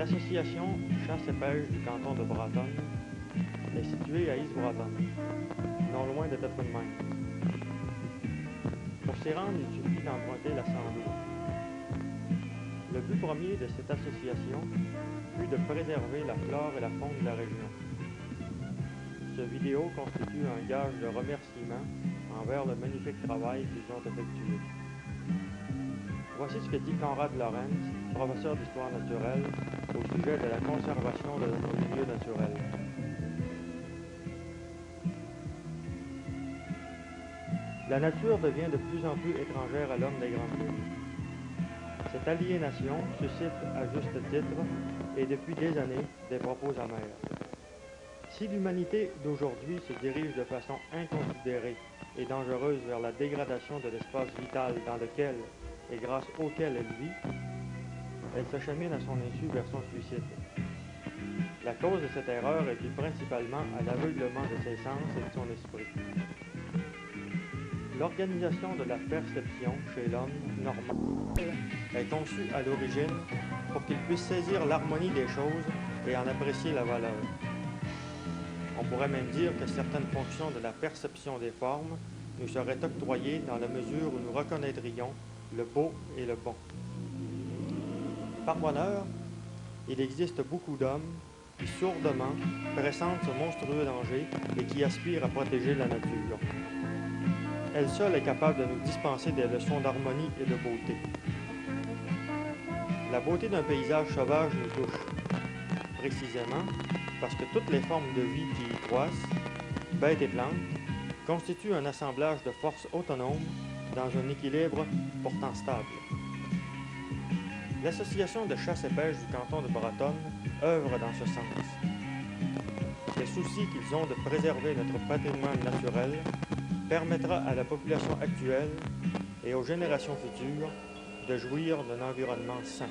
L'association Chasse et Pêche du canton de Bratonne est située à East-Bratonne, non loin de Tête-de-Maine. Pour s'y rendre, il suffit d'emprunter la 102. Le but premier de cette association fut de préserver la flore et la faune de la région. Ce vidéo constitue un gage de remerciement envers le magnifique travail qu'ils ont effectué. Voici ce que dit Conrad Lorenz, professeur d'histoire naturelle, au sujet de la conservation de notre milieu naturel. La nature devient de plus en plus étrangère à l'homme des grandes villes. Cette aliénation suscite, à juste titre, et depuis des années, des propos amers. Si l'humanité d'aujourd'hui se dirige de façon inconsidérée et dangereuse vers la dégradation de l'espace vital dans lequel et grâce auquel elle vit, elle s'achemine à son insu vers son suicide. La cause de cette erreur est due principalement à l'aveuglement de ses sens et de son esprit. L'organisation de la perception chez l'homme normand est conçue à l'origine pour qu'il puisse saisir l'harmonie des choses et en apprécier la valeur. On pourrait même dire que certaines fonctions de la perception des formes nous seraient octroyées dans la mesure où nous reconnaîtrions le beau et le bon. Par bonheur, il existe beaucoup d'hommes qui sourdement pressentent ce monstrueux danger et qui aspirent à protéger la nature. Elle seule est capable de nous dispenser des leçons d'harmonie et de beauté. La beauté d'un paysage sauvage nous touche, précisément parce que toutes les formes de vie qui y croissent, bêtes et plantes, constituent un assemblage de forces autonomes dans un équilibre pourtant stable. L'Association de chasse et pêche du canton de Bratonne œuvre dans ce sens. Le souci qu'ils ont de préserver notre patrimoine naturel permettra à la population actuelle et aux générations futures de jouir d'un environnement sain.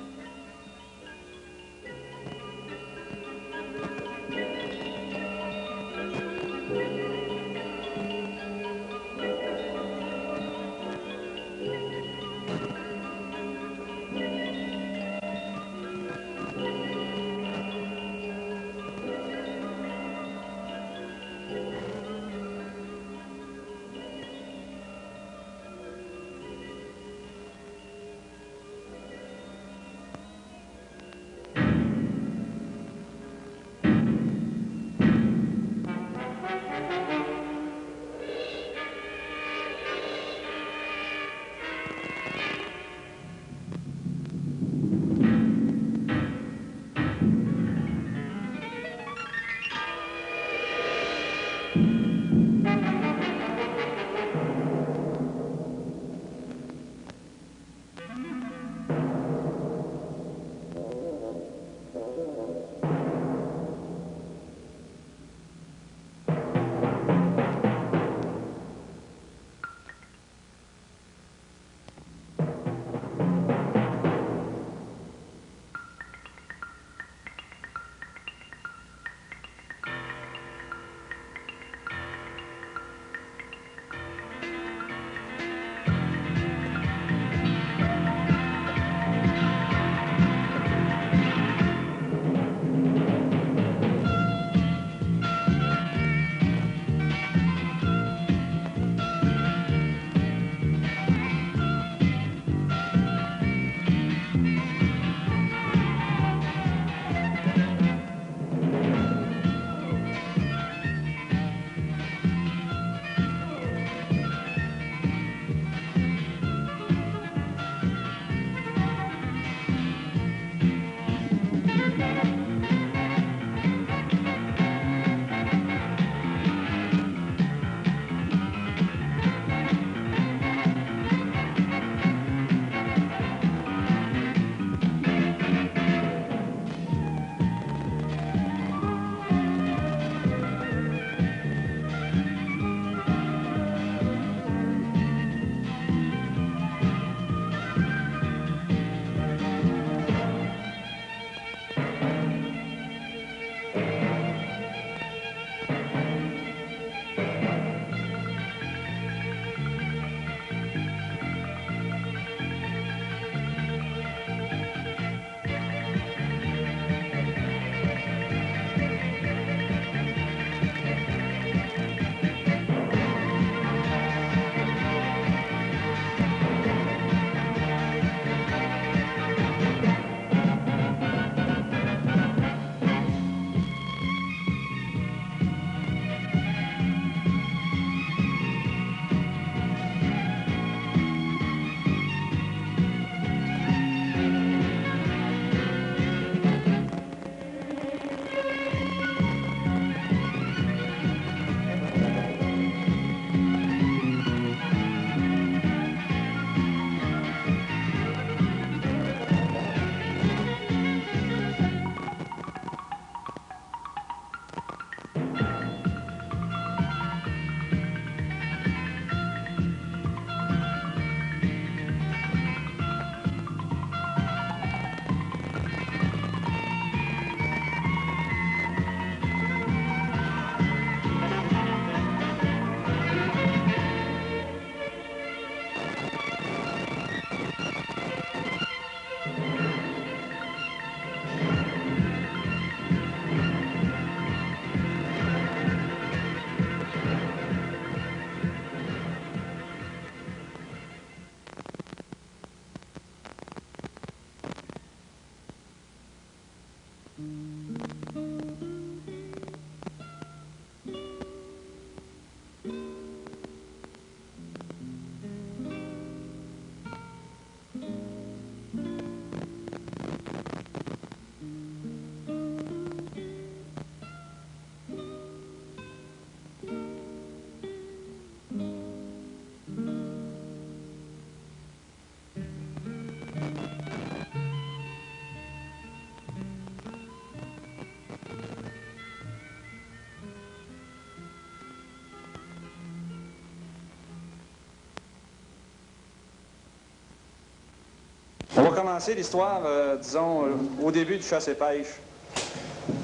On va commencer l'histoire, disons, au début du chasse et pêche.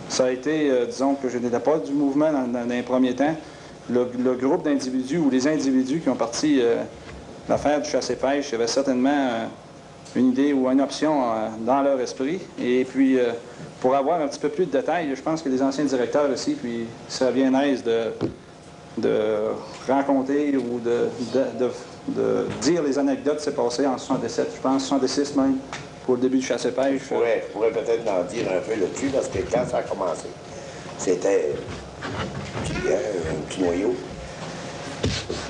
Ça a été, disons, que je n'étais pas du mouvement dans les premiers temps. Le groupe d'individus ou les individus qui ont parti l'affaire du chasse et pêche, il y avait certainement une idée ou une option dans leur esprit. Et puis, pour avoir un petit peu plus de détails, je pense que les anciens directeurs aussi, puis ça vient aise de raconter ou de dire les anecdotes qui s'est passé en 77, je pense 76 même, pour le début du chasse et pêche. Je pourrais peut-être en dire un peu là-dessus, parce que quand ça a commencé, c'était un petit noyau.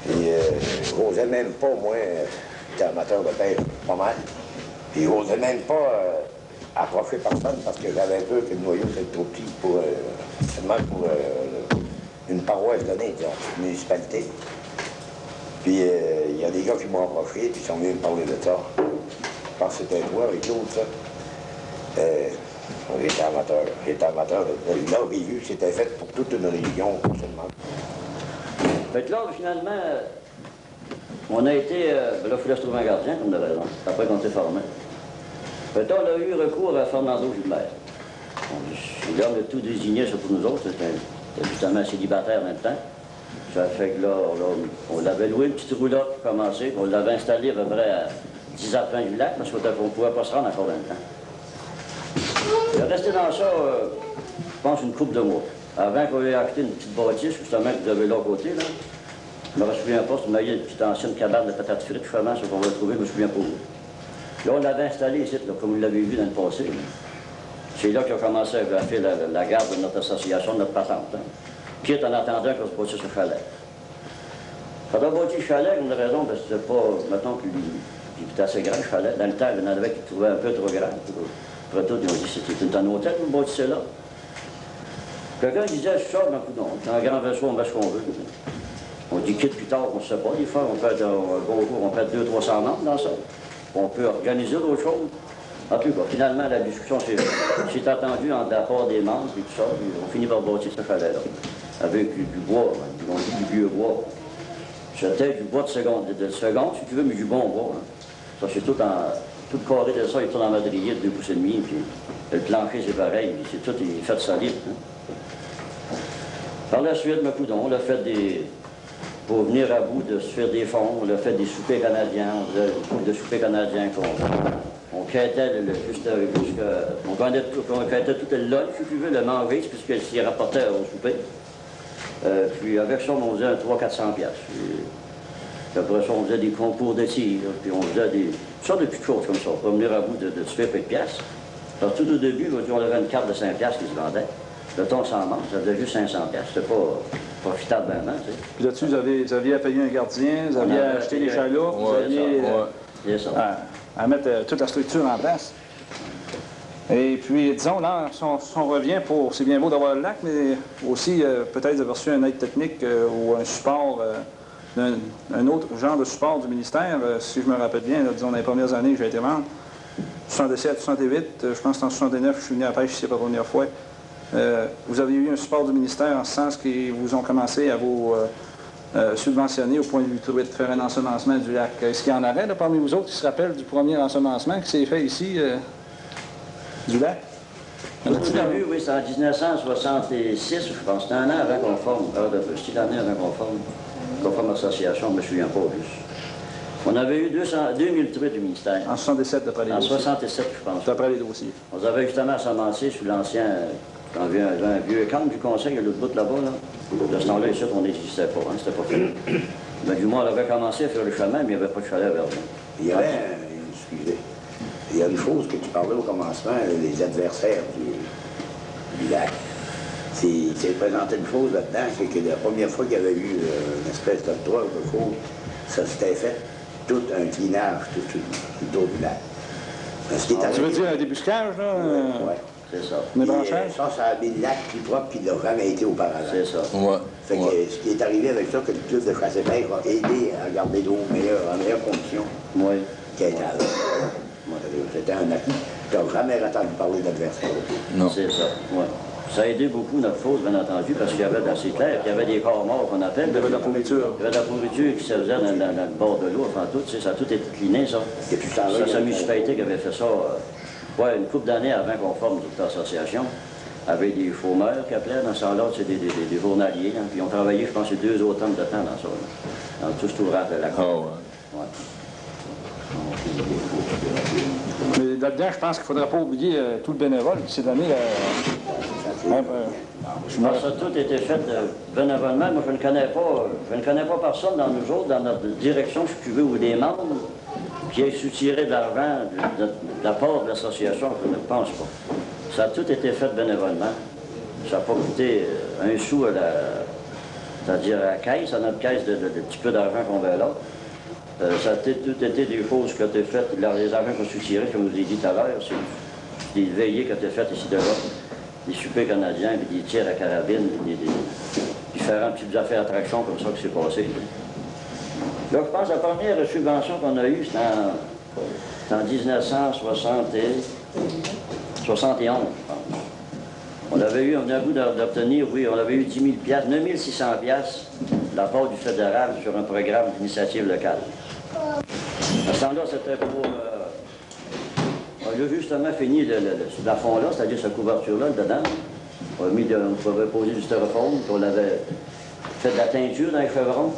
Et j'osais même pas, moi, j'étais amateur de pêche, pas mal. Puis j'osais même pas approcher personne, parce que j'avais peur que le noyau était trop petit pour, seulement pour une paroisse donnée, disons, une municipalité. Puis il y a des gars qui m'ont approché, puis ils sont venus me parler de ça. Je pense que c'était toi et Claude, ça. J'étais amateur. J'étais amateur. Là, j'ai vu que c'était fait pour toute une religion, seulement. Fait que là, finalement, on a été... là, il fallait se trouver un gardien, comme de raison, après qu'on s'est formé. Fait que là, on a eu recours à Fernando Gilbert. C'est l'homme le tout désigné, surtout nous autres. C'était justement célibataire en même temps. Ça fait que là, on l'avait loué une petite roulotte pour commencer, on l'avait installé à peu près à 10 apens du lac, parce qu'on ne pouvait pas se rendre encore dans le temps. Il est resté dans ça, je pense, une couple de mois. Avant qu'on ait acheté une petite bâtisse, justement, que vous avez là à côté, là. Je me souviens pas, c'est une petite ancienne cabane de patates frites, justement, ce qu'on va trouver, je me souviens pas où. Là, on l'avait installé ici, là, comme vous l'avez vu dans le passé. C'est là qu'on a commencé à faire la garde de notre association, de notre patente. Hein. Quitte en attendant qu'on se bâtisse ce chalet. Quand on bâtit le chalet, une raison, parce que c'était pas, mettons, qu'il était assez grand, le chalet. Dans le temps, il y en avait qui trouvaient un peu trop grand. Après tout, ils ont dit, c'était un hôtel, vous bâtissez là. Quelqu'un disait, je sors d'un coup d'onde. Dans un grand vaisseau, on met ce qu'on veut. On dit, quitte plus tard, on ne sait pas. Des fois, on peut être, on peut être 200-300 membres dans ça. On peut organiser d'autres choses. En tout cas, finalement, la discussion s'est attendue entre la part des membres et tout ça. Puis on finit par bâtir ce chalet-là. Avec du bois, on dit du vieux bois. C'était du bois de seconde, si tu veux, mais du bon bois. Hein. Ça, c'est tout carré de ça, il est tout en madrier de 2,5 pouces, puis le plancher, c'est pareil, puis c'est tout il est fait solide. Hein. Par la suite, on a fait pour venir à bout de se faire des fonds, on a fait des soupers canadiens, des soupers canadiens on quêtait on quêtait tout le lunch, si tu veux, le manger, puisque s'y rapportait au souper. Puis avec ça, on faisait un 300-400$. Puis après ça, on faisait des concours de tir, puis on faisait toutes sortes de petites choses comme ça, pour venir à bout de se faire peu de piastres. Alors tout au début, on avait une carte de 5$ qui se vendait. Le temps sans manche, ça faisait juste 500$. C'était pas profitable vraiment, tu sais. Puis là-dessus, vous aviez à payer un gardien, vous aviez acheté des chaloupes, vous aviez à mettre toute la structure en place. Et puis, disons, là, si on revient pour... C'est bien beau d'avoir le lac, mais aussi, peut-être d'avoir reçu une aide technique ou un support, un autre genre de support du ministère. Si je me rappelle bien, là, disons, dans les premières années, j'ai été membre. 77, 68, je pense qu'en 69, je suis venu à la pêche ici pour la première fois. Vous avez eu un support du ministère en ce sens qu'ils vous ont commencé à vous subventionner au point de vue truite, faire un ensemencement du lac. Est-ce qu'il y en avait là, parmi vous autres qui se rappellent du premier ensemencement qui s'est fait ici du lac? Au début, oui, c'est en 1966, je pense. C'était un an avant qu'on forme. C'était l'année avant qu'on forme l'association, je ne me souviens pas plus. On avait eu 2000 truites du ministère. En 67, d'après les dossiers. En 67, je pense. D'après les dossiers. On avait justement assemencé sous l'ancien... un vieux camp du conseil, à l'autre bout là-bas, là. De ce temps-là, ici, on n'existait pas, hein, c'était pas fait. Mais du moins, on avait commencé à faire le chemin, mais il n'y avait pas de chalet à Verdun. Il y avait, excusez, il y a une chose que tu parlais au commencement, les adversaires du lac. C'est présenté une chose là-dedans, c'est que la première fois qu'il y avait eu une espèce d'octroi ou de chose, ça s'était fait tout un clinage tout le tour du lac. Tu veux dire un débuscage, là? Oui. C'est ça. Ça a mis le lac plus propre qu'il n'a jamais été auparavant. C'est ça. Ouais. Fait que ce qui est arrivé avec ça, que le club de chasse et pêche a aidé à garder l'eau en meilleures conditions qu'elle était avant. C'était un acquis. Tu n'as jamais entendu parler d'adversaire. Non. C'est ça, oui. Ça a aidé beaucoup notre fosse, bien entendu, parce qu'il y avait d'assez clair, qu'il y avait des corps morts qu'on appelle. Il y avait de la pourriture. Il y avait de la pourriture qui se faisait dans le bord de l'eau, enfin tout, ça a tout été cliné, ça. Et puis ça, C'est la municipalité qui avait fait ça, ouais, une couple d'années avant qu'on forme toute l'association, avec des chômeurs qui appelaient dans ce temps-là, c'est des journaliers, hein, puis ils ont travaillé, je pense, 2 automnes de temps dans ça, là, dans tout cet ouvrage de la cour. Ouais. Mais là-dedans, je pense qu'il ne faudrait pas oublier tout le bénévole qui s'est donné. Ça a tout été fait bénévolement. Moi, je ne connais pas personne dans nous autres, dans notre direction, si tu veux, ou des membres, qui ait su tirer de l'argent de la part de l'association. Je ne pense pas. Ça a tout été fait bénévolement. Ça n'a pas coûté un sou à c'est-à-dire à la caisse, à notre caisse de petit peu d'argent qu'on avait là. Ça a tout été des choses qui ont été faites, les argents qu'on a su tirer, comme je vous ai dit tout à l'heure, c'est des veillées qui ont été faites ici de là, des soupers canadiens, puis des tirs à carabine, des différentes petites affaires d'attraction comme ça qui s'est passé. Donc je pense que la première subvention qu'on a eue, c'était en 1971, je pense. On venait à bout d'obtenir, oui, on avait eu 10 000 $, 9 600 $ de la part du fédéral sur un programme d'initiative locale. À ce temps-là, c'était pour... on a justement fini ce plafond-là, c'est-à-dire cette couverture-là, dedans. On avait posé du styrofoam, puis on avait fait de la teinture dans les chevrons.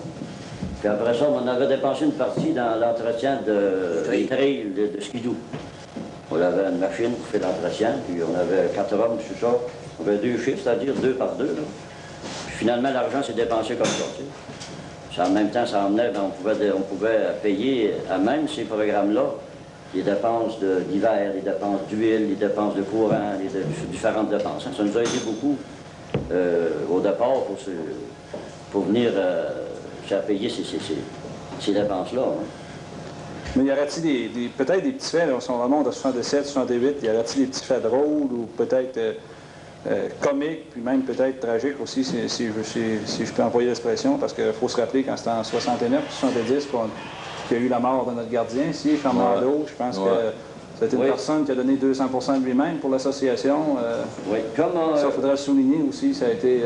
Puis après ça, on avait dépensé une partie dans l'entretien des trails de skidoo. On avait une machine pour faire l'entretien, puis on avait 4 hommes sur ça. On avait 2 chiffres, c'est-à-dire 2 par 2. Là. Puis finalement, l'argent s'est dépensé comme ça. Tu sais. Ça, en même temps, ça emmenait, on pouvait payer à même ces programmes-là les dépenses d'hiver, les dépenses d'huile, les dépenses de courant, différentes dépenses. Hein. Ça nous a aidé beaucoup au départ pour venir payer ces dépenses-là. Hein. Mais y aurait-il peut-être des petits faits, là, si on remonte à 67, 68, y aurait-il des petits faits drôles ou peut-être comiques, puis même peut-être tragiques aussi, si je peux employer l'expression, parce qu'il faut se rappeler quand c'était en 69, 70 qu'il y a eu la mort de notre gardien ici, Fernando. Je pense que c'était une personne qui a donné 200% de lui-même pour l'association. Oui, comme... ça, il faudrait le souligner aussi, ça a été...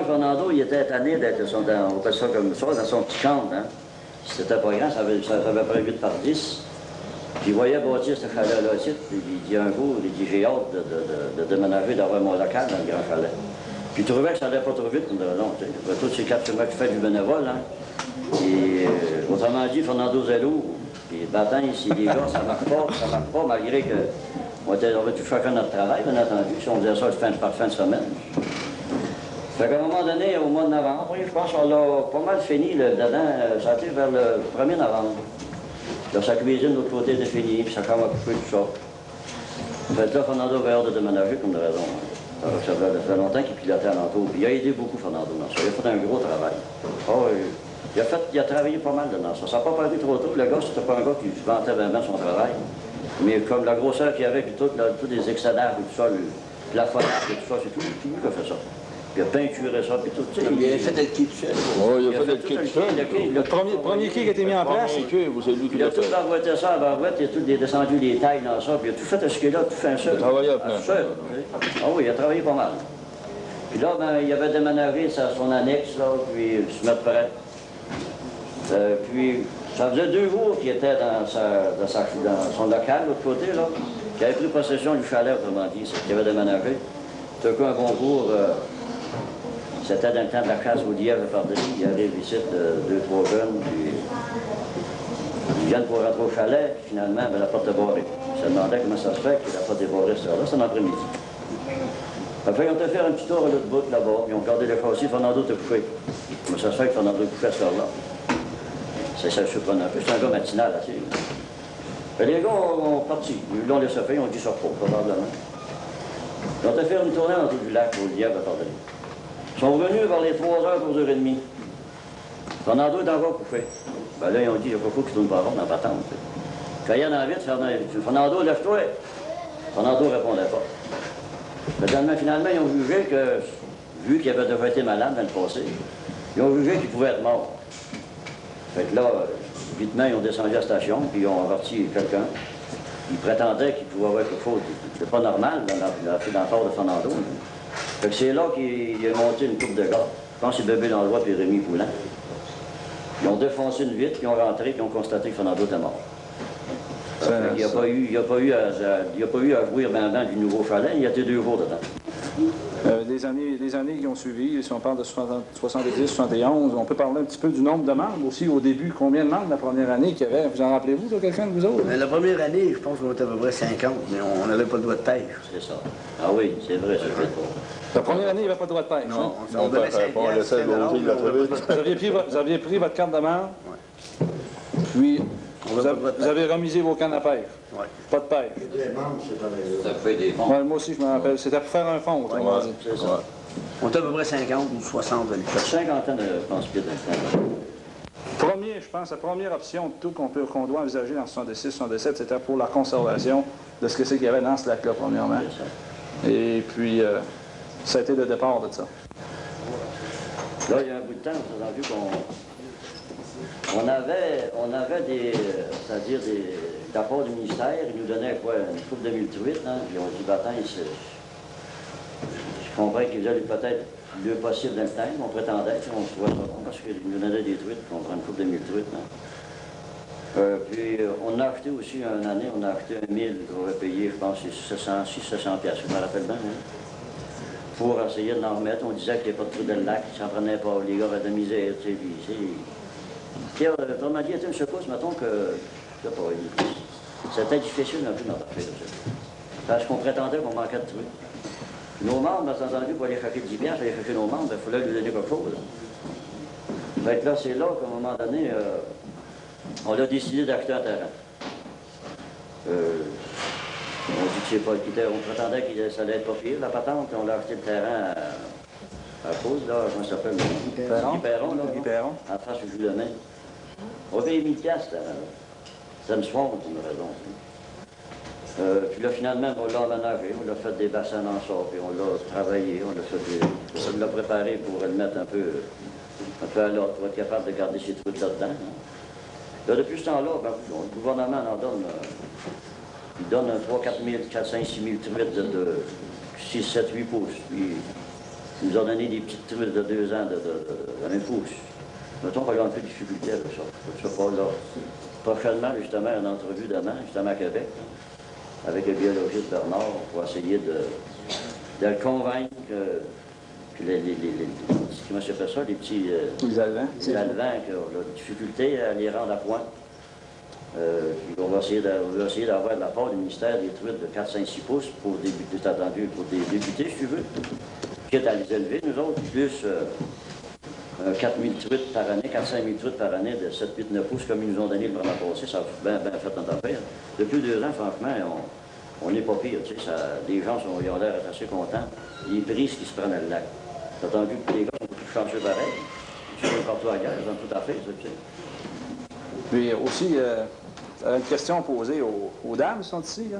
Fernando, il était tanné d'être, on appelle ça comme ça, dans son petit camp, hein. C'était pas grand, ça avait près 8 par 10. Puis il voyait bâtir ce chalet-là aussi. Il dit un jour, il dit j'ai hâte de déménager, d'avoir mon local dans le grand chalet. Puis il trouvait que ça allait pas trop vite. Non, tu sais, tous ces 4 chemins qui fait du bénévole. Hein. Et autrement dit, Fernando Zello, puis battant ici, les gars, ça marche pas, malgré que on avait tout chacun notre travail, bien entendu. Si on faisait ça par fin de semaine. Fait qu'à un moment donné, au mois de novembre, je pense qu'on l'a pas mal fini dedans, ça a été vers le 1er novembre. Là, sa cuisine de l'autre côté était finie, puis sa chambre à coucher, tout ça. Fait que là, Fernando avait hâte de déménager, comme de raison. Hein. Ça fait longtemps qu'il pilotait alentour, puis il a aidé beaucoup Fernando dans ça. Il a fait un gros travail. Oh, il a travaillé pas mal dedans ça. Ça n'a pas paru trop tôt. Le gars, c'était pas un gars qui vantait vraiment son travail. Mais comme la grosseur qu'il y avait, puis tous les excédents, puis tout ça, le plafonnage, puis tout ça, c'est tout lui qui a fait ça. Il a peinturé ça, puis tout. Il a fait le quai tout seul. Oui, il a fait le quai tout seul. Le premier quai qui a été mis en place, c'est que vous avez vu il a tout barouetté ça à barouette, il a tout descendu les tailles dans ça, puis il a tout fait ce quai-là, tout fait un seul. Il a travaillé à plein. Ah oui, il a travaillé pas mal. Puis là, ben, il avait déménagé son annexe, là, puis se mettre prêt. Puis, ça faisait 2 jours qu'il était dans son local, de l'autre côté, là, qu'il avait pris possession du chalet, autrement dit, qu'il avait déménagé. Tout à coup, un concours, c'était dans le temps de la chasse au lièvre par dessus. Il arrive ici 2-3 jeunes, puis ils viennent pour rentrer au chalet, puis finalement, ben, la porte est barrée. Ils se demandaient comment ça se fait que la porte est barrée cette heure-là, c'est l'après-midi. Après, ils ont fait faire un petit tour à l'autre bout là-bas, ils ont gardé le châssis, Fernando était couché. Comment ça se fait que Fernando est couché à cette heure-là? C'est ça, surprenant un peu. C'est un gars matinal, assez. Les gars ont parti. Ils l'ont laissé faire, ils ont dit ça repos, probablement. Ils ont fait faire une tournée dans tout du lac, au lièvre, pardonner. Ils sont revenus vers les 3h, 3h30. Fernando est encore couché. Ben là, ils ont dit, il n'y a pas fou qu'il tourne pas rond dans la patente. Quand il y en a vite, Fernando, lève-toi. Fernando ne répondait pas. Finalement, ils ont jugé que, vu qu'il avait déjà été malade dans le passé, ils ont jugé qu'il pouvait être mort. Fait que là, vitement, ils ont descendu à la station, puis ils ont averti quelqu'un. Ils prétendaient qu'il pouvait avoir quelque chose de pas normal dans le corps de Fernando. Fait que c'est là qu'il a monté une coupe de gars. Je pense que c'est Bébé Landroit et Rémi Poulin. Ils ont défoncé une vitre, ils ont rentré, puis ils ont constaté que Fernando était mort. Il n'y a pas eu à jouir ben du nouveau chalet, il y a été 2 jours dedans. Les années qui ont suivi, si on parle de 70, 71, on peut parler un petit peu du nombre de membres aussi au début. Combien de membres la première année qu'il y avait? Vous en rappelez-vous, quelqu'un de vous autres? La première année, je pense qu'on était à peu près 50, mais on n'avait pas le droit de pêche. C'est ça. Ah oui, c'est vrai, c'est vrai. La première année, il n'y avait pas de droit de pêche. Non, hein? on donnait 5 piastres, Vous aviez pris votre carte de membre, Ouais. puis vous avez remisé vos cannes à pêche. Ouais. Pas de pêche. Ça fait des fonds. Ouais, moi aussi, je me rappelle. C'était pour faire un fond, autrement dit. C'est ça. On était à peu près 50 ou 60 de Ça fait 50 ans de pense-pied d'instant. Je pense, la première option de tout qu'on doit envisager dans 66, 67, c'était pour la conservation de ce que c'est qu'il y avait dans ce lac-là, premièrement. Et puis, ça a été le départ de ça. Là, il y a un bout de temps, vous avez vu qu'on avait des, c'est-à-dire des rapports du ministère, ils nous donnaient quoi, une coupe de 1000 truites, hein, puis on dit, je comprends qu'ils faisaient peut-être le possible dans le temps, on prétendait, on se trouvait ça bon, parce qu'ils nous donnaient des truites, on prend une coupe de 1000 truites. Hein. Puis on a acheté aussi une année, on a acheté un 1000 qu'on avait payé, je pense, 600 piastres, je me rappelle bien. Hein. Pour essayer de l'en remettre, on disait qu'il n'y avait pas de trou dans le lac, ils s'en prenaient pas, les gars avaient de la misère, tu sais, puis autrement dit, il y a une secousse, mettons que, je sais pas, c'était difficile un peu notre affaire, parce qu'on prétendait qu'on manquait de trucs. Nos membres, bien entendu, pour aller chercher 10 piastres, aller chercher nos membres, il fallait lui donner quelque chose. Fait que là, c'est là qu'à un moment donné, on a décidé d'acheter un terrain. On dit que c'est pas on prétendait que ça allait être pas pire, la patente, on a acheté le terrain à cause, là, comment ça s'appelle? Guy Perron, en face du jus de main. On a payé 1000 piastres, ça me soigne pour une raison. Puis là, finalement, on l'a aménagé, on l'a fait des bassins en sort, puis on l'a travaillé, on l'a préparé pour le mettre un peu à l'ordre, pour être capable de garder ses trucs là-dedans. Hein. Là, depuis ce temps-là, ben, le gouvernement en donne, il donne 3 4 000, 4 5 6 000 truites de 6, 7, 8 pouces. Puis il nous a donné des petites truites de 2 ans de 1 pouce. Mettons qu'on a un peu de difficulté avec ça. Je sais pas, là. Prochainement, justement, une entrevue demain, justement à Québec, avec le biologiste Bernard, pour essayer de le convaincre que comment ça fait ça, les petits les alevins, qui ont la difficulté à les rendre à point. Puis on va essayer d'avoir de la part du ministère des truites de 4, 5, 6 pouces pour débuter, c'est attendu, pour débuter, si tu veux. Quitte à les élever, nous autres, plus 4 000 truites par année, 4 5 000 truites par année de 7, 8, 9 pouces, comme ils nous ont donné le vraiment passé, ça a bien fait notre affaire. Depuis 2 ans, franchement, on n'est pas pire, tu sais, les gens ils ont l'air assez contents. Les prises qui se prennent à le lac. C'est attendu que les gars ont tout changé pareil. Ils sont partout à la guerre, ils ont tout à fait, ça, tu sais. Puis aussi, une question posée aux dames qui sont ici, là.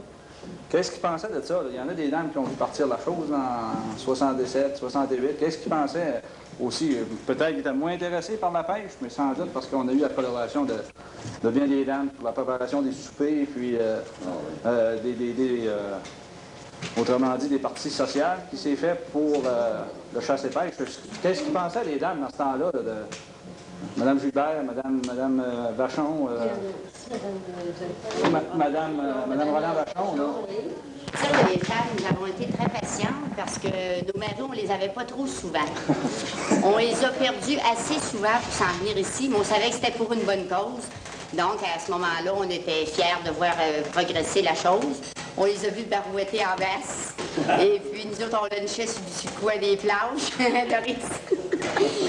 Qu'est-ce qu'ils pensaient de ça? Là? Il y en a des dames qui ont vu partir la chose en 77, 68. Qu'est-ce qu'ils pensaient aussi? Peut-être qu'ils étaient moins intéressés par la pêche, mais sans doute parce qu'on a eu la collaboration de bien des dames pour la préparation des soupers, puis autrement dit, des parties sociales qui s'est fait pour le chasse et pêche. Qu'est-ce qu'ils pensaient les dames dans ce temps-là? De Mme Gilbert, Mme Vachon, Mme Roland Vachon, là. Ça, les femmes, nous avons été très patientes parce que nos maris, on les avait pas trop souvent. On les a perdus assez souvent pour s'en venir ici, mais on savait que c'était pour une bonne cause. Donc, à ce moment-là, on était fiers de voir progresser la chose. On les a vus barouetter en basse. Et puis, nous autres, on lunchait sur le coin des plages, Doris.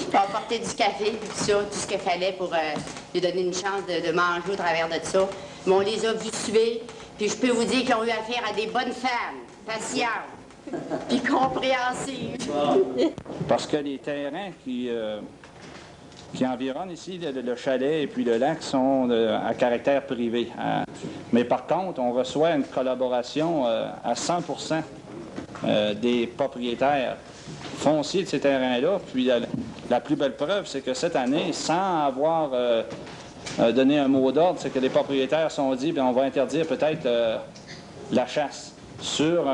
On portait du café, puis tout ça, tout ce qu'il fallait pour lui donner une chance de manger au travers de ça. Mais on les a vus suer, puis je peux vous dire qu'ils ont eu affaire à des bonnes femmes, patientes, puis compréhensives. Parce que les terrains qui environnent ici, le chalet et puis le lac, sont à caractère privé. Mais par contre, on reçoit une collaboration à 100% des propriétaires fonciers de ces terrains-là. Puis la plus belle preuve, c'est que cette année, sans avoir donné un mot d'ordre, c'est que les propriétaires sont dit, bien, on va interdire peut-être la chasse sur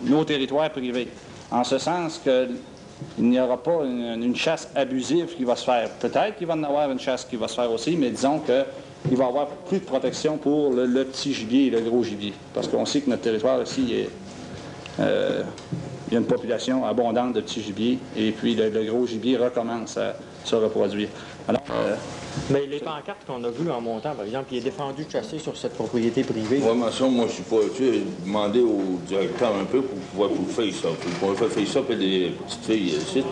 nos territoires privés. en ce sens qu'il n'y aura pas une chasse abusive qui va se faire. Peut-être qu'il va y en avoir une chasse qui va se faire aussi, mais disons qu'il va y avoir plus de protection pour le petit gibier et le gros gibier. Parce qu'on sait que notre territoire ici, il y a une population abondante de petits gibiers, et puis le gros gibier recommence à se reproduire. Alors, mais les pancartes qu'on a vues en montant, par exemple, il est défendu de chasser sur cette propriété privée. Oui, mais ça, moi, je suis pas... Tu sais, demander au directeur un peu pour pouvoir faire ça. Pour faire ça, puis des petites filles ici.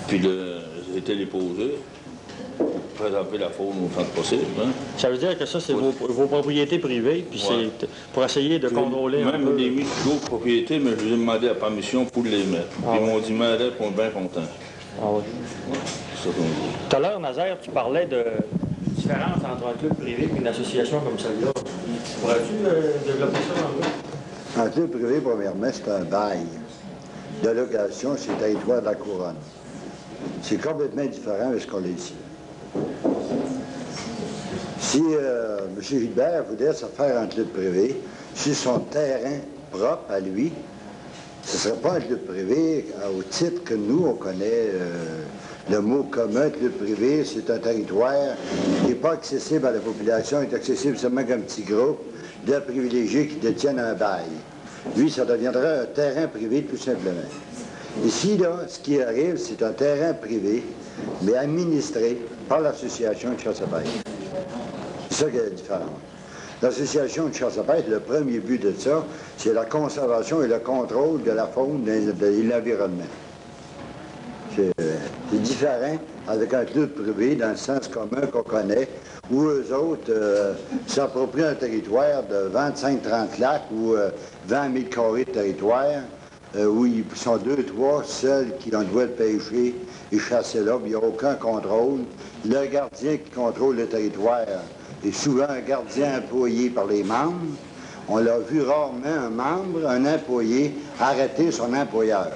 Puis de téléposer. Présenter la faune autant que possible. Hein? Ça veut dire que ça, c'est vos propriétés privées, puis c'est pour essayer de contrôler un peu... Même les 8 d'autres propriétés, mais je les ai demandé la permission pour les mettre. Puis ils m'ont dit, mais là, on est bien contents. Ah oui. C'est ça qu'on dit. Tout à l'heure, Nazaire, tu parlais de différence entre un club privé et une association comme celle-là. Pourrais-tu développer ça un peu? Un club privé, premièrement, c'est un bail de location sur le territoire de la Couronne. C'est complètement différent de ce qu'on a ici. Si M. Gilbert voulait se faire un club privé sur son terrain propre à lui, ce ne serait pas un club privé au titre que nous, on connaît le mot commun, club privé, c'est un territoire qui n'est pas accessible à la population, il est accessible seulement qu'un petit groupe de privilégiés qui détiennent un bail. Lui, ça deviendra un terrain privé tout simplement. Ici, là, ce qui arrive, c'est un terrain privé, mais administré par l'association de chasse à pêche. C'est ça qui est la différence. L'association de chasse à pêche, le premier but de ça, c'est la conservation et le contrôle de la faune et de l'environnement. C'est différent avec un club privé dans le sens commun qu'on connaît, où eux autres s'approprient un territoire de 25-30 lacs ou 20 000 carrés de territoire, où ils sont 2-3 seuls qui ont le droit de pêcher et chasser là, il n'y a aucun contrôle. Le gardien qui contrôle le territoire est souvent un gardien employé par les membres. On l'a vu rarement un membre, un employé, arrêter son employeur.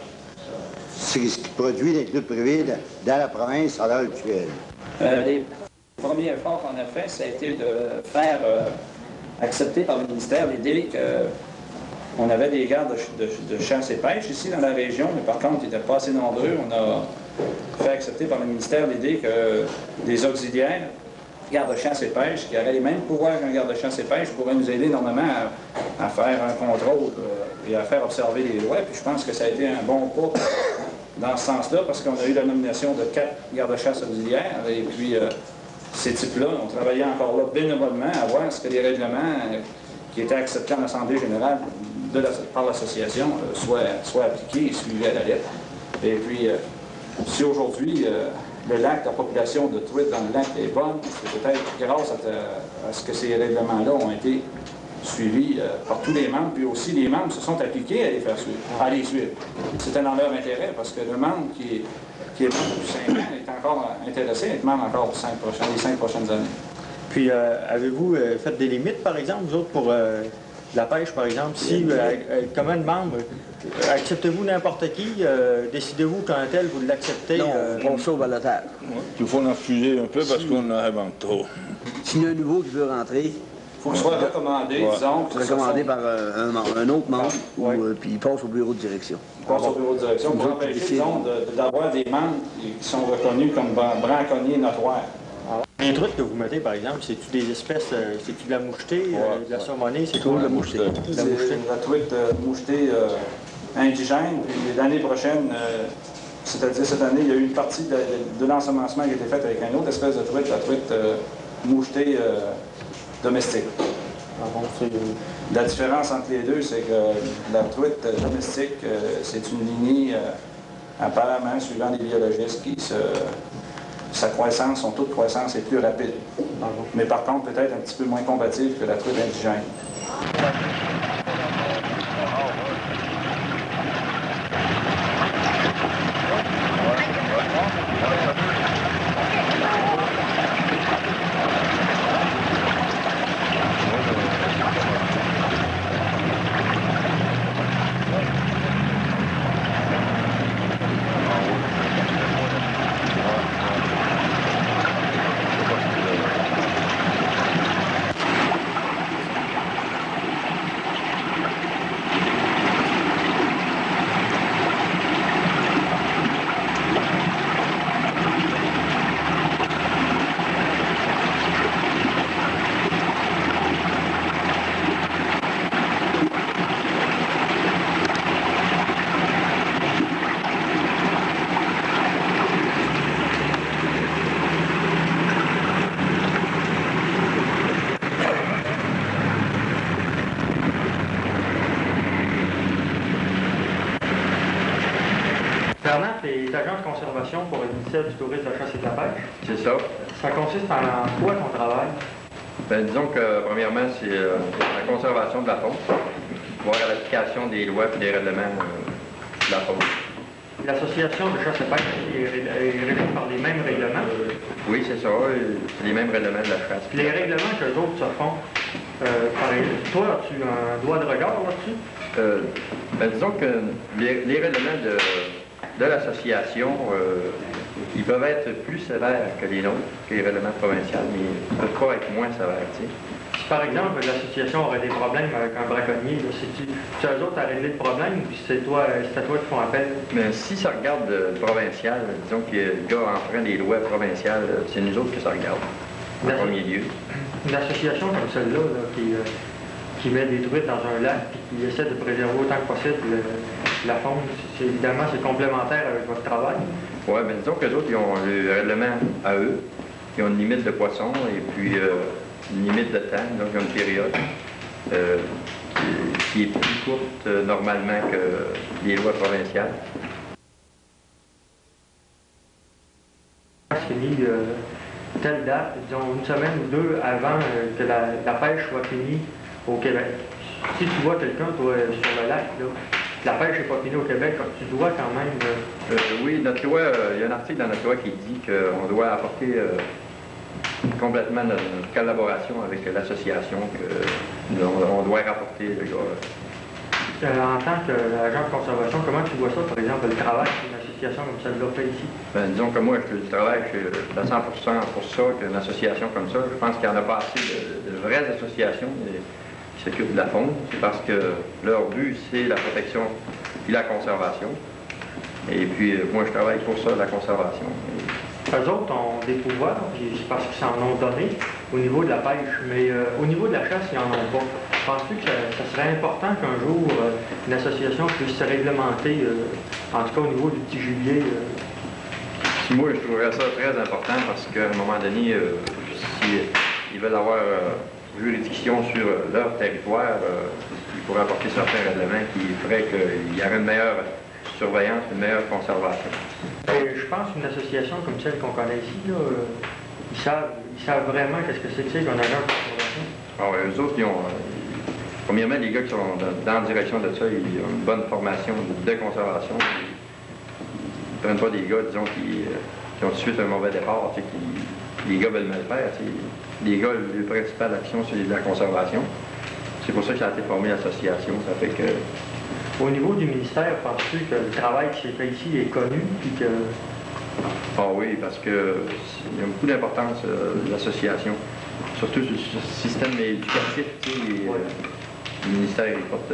C'est ce qui produit les clubs privés dans la province à l'heure actuelle. Les premiers efforts qu'on a fait, ça a été de faire accepter par le ministère l'idée qu'on avait des gardes de chasse et pêche ici dans la région, mais par contre, ils n'étaient pas assez nombreux. On a fait accepter par le ministère l'idée que des auxiliaires, gardes de chasse et pêche, qui auraient les mêmes pouvoirs qu'un garde de chasse et pêche, pourraient nous aider énormément à faire un contrôle et à faire observer les lois. Puis je pense que ça a été un bon pas dans ce sens-là, parce qu'on a eu la nomination de 4 gardes-chasse auxiliaires, et puis ces types-là ont travaillé encore là bénévolement à voir ce que les règlements qui étaient acceptés en Assemblée générale par l'association soient appliqués et suivis à la lettre. Et puis, si aujourd'hui, le lac, la population de truites dans le lac est bonne, c'est peut-être grâce à ce que ces règlements-là ont été suivis par tous les membres, puis aussi les membres se sont appliqués à les faire suivre, à les suivre. C'était dans leur intérêt, parce que le membre qui est membre depuis 5 ans est encore intéressé à être membre encore pour les 5 prochaines années. Puis, avez-vous fait des limites, par exemple, vous autres, pour la pêche, par exemple? Si, comme un membre, acceptez-vous n'importe qui? Décidez-vous qu'un tel, vous l'acceptez? Non, on sauve à la terre. Il faut en refuser un peu parce qu'on en invente trop. S'il y a un nouveau qui veut rentrer, Il faut que ce soit recommandé, disons. recommandé par un autre membre, puis il passe au bureau de direction. Il passe au bureau de direction pour empêcher, disons, d'avoir des membres qui sont reconnus comme braconniers notoires. Les trucs que vous mettez, par exemple, c'est-tu des espèces, c'est-tu de la mouchetée, de la saumonée, c'est quoi? De la mouchetée. C'est la truite mouchetée indigène, puis l'année prochaine, c'est-à-dire cette année, il y a eu une partie de l'ensemencement qui a été faite avec une autre espèce de truite, la truite mouchetée domestique. La différence entre les deux, c'est que la truite domestique, c'est une lignée, apparemment, suivant les biologistes, sa croissance, son taux de croissance est plus rapide. Mais par contre, peut-être un petit peu moins combative que la truite indigène. conservation pour le ministère du Tourisme, de la Chasse et de la Pêche. C'est ça. Ça consiste en quoi ton travail? Ben, disons que, premièrement, c'est la conservation de la faune, voir l'application des lois et des règlements de la faune. L'Association de chasse et pêche est régie par les mêmes règlements? Oui, c'est ça, c'est les mêmes règlements de la chasse. Les règlements que les autres se font, toi, as-tu un droit de regard là-dessus? Ben, disons que les règlements de l'association, ils peuvent être plus sévères que les nôtres, que les règlements provinciaux, mais ils ne peuvent pas être moins sévères, tu sais. Si par exemple l'association aurait des problèmes avec un braconnier, c'est-tu eux autres à régler le problème ou c'est à toi qui font appel? Mais si ça regarde le provincial, disons que le gars enfreint des lois provinciales, c'est nous autres que ça regarde, en premier lieu. Une association comme celle-là, qui met des truites dans un lac et qui essaie de préserver autant que possible la faune, évidemment c'est complémentaire avec votre travail. Oui, mais disons que les autres, ils ont le règlement à eux, ils ont une limite de poissons et puis une limite de temps, donc ils ont une période qui est plus courte normalement que les lois provinciales. C'est mis telle date, disons une semaine ou deux avant que la pêche soit finie au Québec. Si tu vois quelqu'un, toi, sur le lac, là, la pêche n'est pas finie au Québec, tu dois quand même... Oui, notre loi, il y a un article dans notre loi qui dit qu'on doit apporter complètement notre collaboration avec l'association, qu'on doit rapporter le gars. En tant qu'agent de conservation, comment tu vois ça, par exemple, le travail qu'une association comme celle-là fait ici? Ben, disons que moi, je travaille à 100% pour ça, qu'une association comme ça. Je pense qu'il n'y en a pas assez de vraies associations qui s'occupent de la faune. C'est parce que leur but, c'est la protection et la conservation. Et puis, moi, je travaille pour ça, la conservation. Eux autres ont des pouvoirs, c'est parce qu'ils s'en ont donné au niveau de la pêche, mais au niveau de la chasse, ils n'en ont pas. Penses-tu que ça serait important qu'un jour une association puisse se réglementer, en tout cas au niveau du petit gibier? Moi, je trouverais ça très important parce qu'à un moment donné, s'ils veulent avoir juridiction sur leur territoire, ils pourraient apporter certains règlements qui feraient qu'il y aurait une meilleure surveillance, une meilleure conservation. Et je pense qu'une association comme celle qu'on connaît ici, là, ils savent vraiment qu'est-ce que c'est qu'un agent de conservation. Alors, eux autres, ils ont... premièrement, les gars qui sont dans la direction de ça, ils ont une bonne formation de conservation. Ils ne prennent pas des gars, disons, qui ont tout de suite un mauvais départ, tu sais, les gars veulent mal faire. Tu sais. Les gars, le principal action, c'est de la conservation. C'est pour ça que ça a été formé l'association. Ça fait que... Au niveau du ministère, penses-tu que le travail qui s'est fait ici est connu? Puis que... Ah oui, parce qu'il y a beaucoup d'importance, l'association. Surtout sur le système éducatif, tu sais, le ministère il porte...